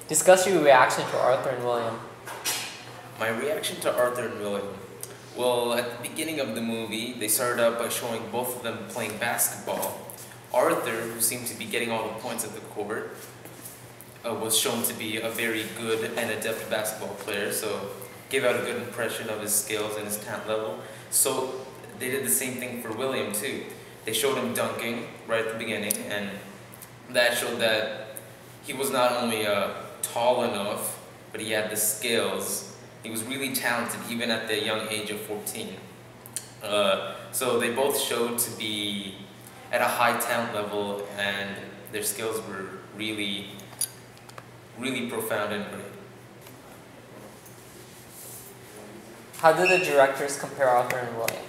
Discuss your reaction to Arthur and William. My reaction to Arthur and William. Well, at the beginning of the movie, they started out by showing both of them playing basketball. Arthur, who seemed to be getting all the points at the court, was shown to be a very good and adept basketball player, so gave out a good impression of his skills and his talent level. So they did the same thing for William too. They showed him dunking right at the beginning, and that showed that he was not only tall enough, but he had the skills. He was really talented even at the young age of 14. So they both showed to be at a high talent level, and their skills were really profound and great. How did the directors compare Arthur and William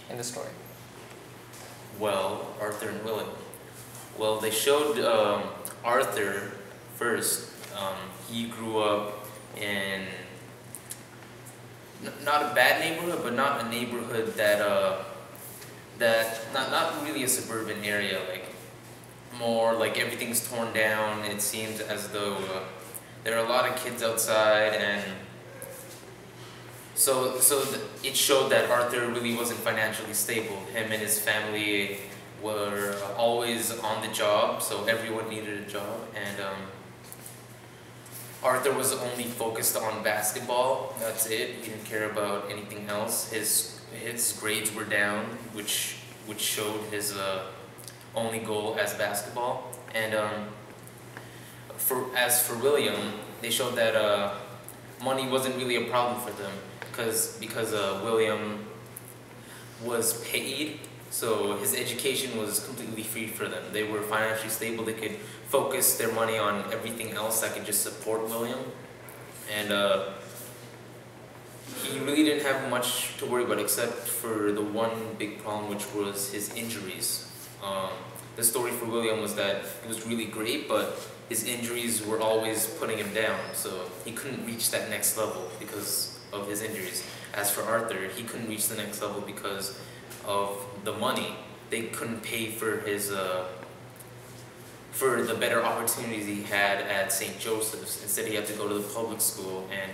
in the story? Well, Arthur and William. Well, they showed Arthur first. He grew up in not a bad neighborhood, but not a neighborhood that not really a suburban area, like more like everything's torn down. It seems as though there are a lot of kids outside, and so it showed that Arthur really wasn't financially stable. Him and his family were always on the job, so everyone needed a job, and Arthur was only focused on basketball. That's it. He didn't care about anything else. His grades were down, which showed his only goal as basketball. And as for William, they showed that money wasn't really a problem for them because William was paid, so his education was completely free for them. They were financially stable. They could focus their money on everything else that could just support William, and he really didn't have much to worry about except for the one big problem, which was his injuries. The story for William was that it was really great, but his injuries were always putting him down, so he couldn't reach that next level because of his injuries. As for Arthur, he couldn't reach the next level because of the money. They couldn't pay for his for the better opportunities he had at St. Joseph's. Instead, he had to go to the public school and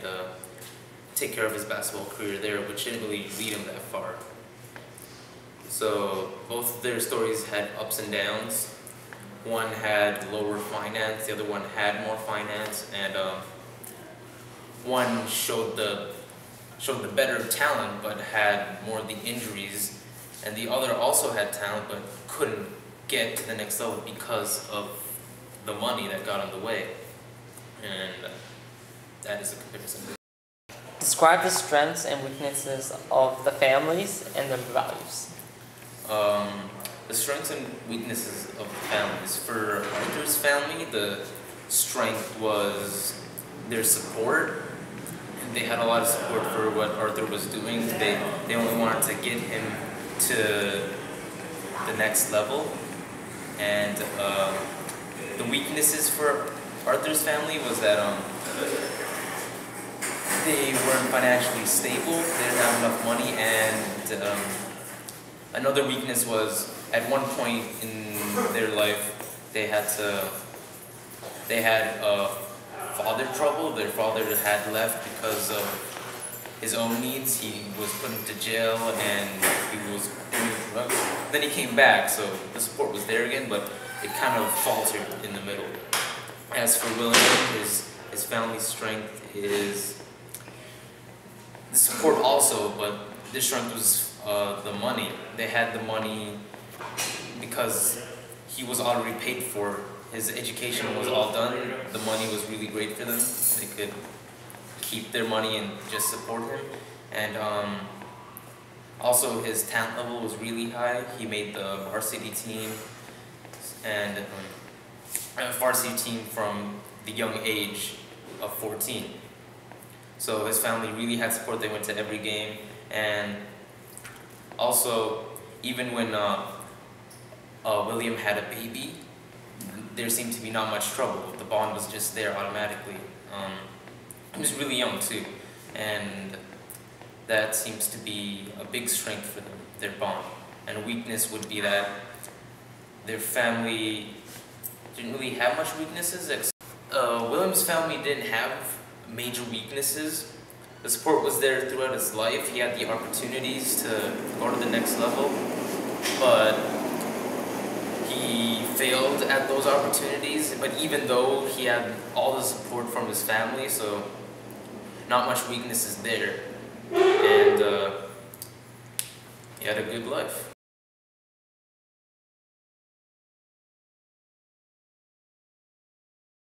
take care of his basketball career there, which didn't really lead him that far. So both of their stories had ups and downs. One had lower finance, the other one had more finance, and one showed the better talent but had more of the injuries, and the other also had talent but couldn't get to the next level because of the money that got in the way. And that is a comparison. Describe the strengths and weaknesses of the families and their values. The strengths and weaknesses of the families. For Arthur's family, the strength was their support. They had a lot of support for what Arthur was doing. They only wanted to get him to the next level. And the weaknesses for Arthur's family was that they weren't financially stable, they didn't have enough money, and another weakness was at one point in their life they had father trouble. Their father had left because of his own needs. He was put into jail and he was doing drugs. Then he came back, so the support was there again, but it kind of faltered in the middle. As for William, his family's strength is the support also, but the strength was the money. They had the money because he was already paid for. His education was all done. The money was really great for them. They could keep their money and just support him. And also his talent level was really high. He made the varsity team and a varsity team from the young age of 14. So his family really had support. They went to every game, and also even when William had a baby, there seemed to be not much trouble. The bond was just there automatically. He was really young too, and that seems to be a big strength for them, their bond. And a weakness would be that their family didn't really have much weaknesses. William's family didn't have major weaknesses. The support was there throughout his life. He had the opportunities to go to the next level, but he failed at those opportunities. But even though he had all the support from his family, so not much weaknesses there, and he had a good life.